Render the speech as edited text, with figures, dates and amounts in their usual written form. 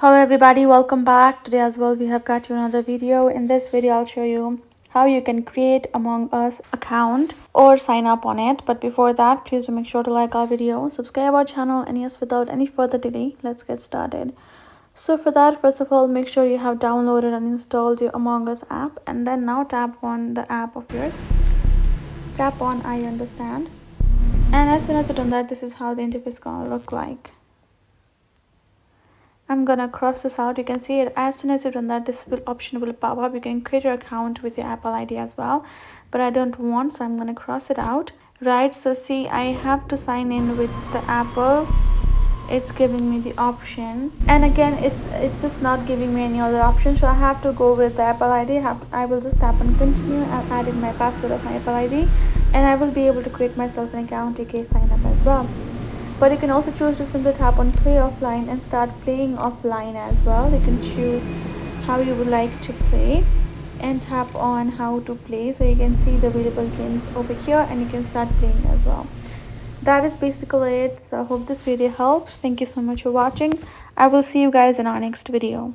Hello everybody, welcome back. Today as well we have got you another video. In this video I'll show you how you can create Among Us account or sign up on it. But before that, please do make sure to like our video, subscribe our channel, and yes, without any further delay, let's get started. So for that, first of all, make sure you have downloaded and installed your Among Us app, and then now tap on the app of yours. Tap on I understand, and as soon as you've done that, this is how the interface is gonna look like. I'm gonna cross this out. You can see it as soon as you've done that, this option will pop up. You can create your account with your Apple ID as well, but I don't want, so I'm gonna cross it out. Right, so see, I have to sign in with the Apple. It's giving me the option, and again it's just not giving me any other option, so I have to go with the Apple ID. I will just tap on continue. I've added my password of my Apple ID, and I will be able to create myself an account, aka sign up as well. But you can also choose to simply tap on play offline and start playing offline as well. You can choose how you would like to play and tap on how to play, so you can see the available games over here and you can start playing as well. That is basically it. So I hope this video helps. Thank you so much for watching. I will see you guys in our next video.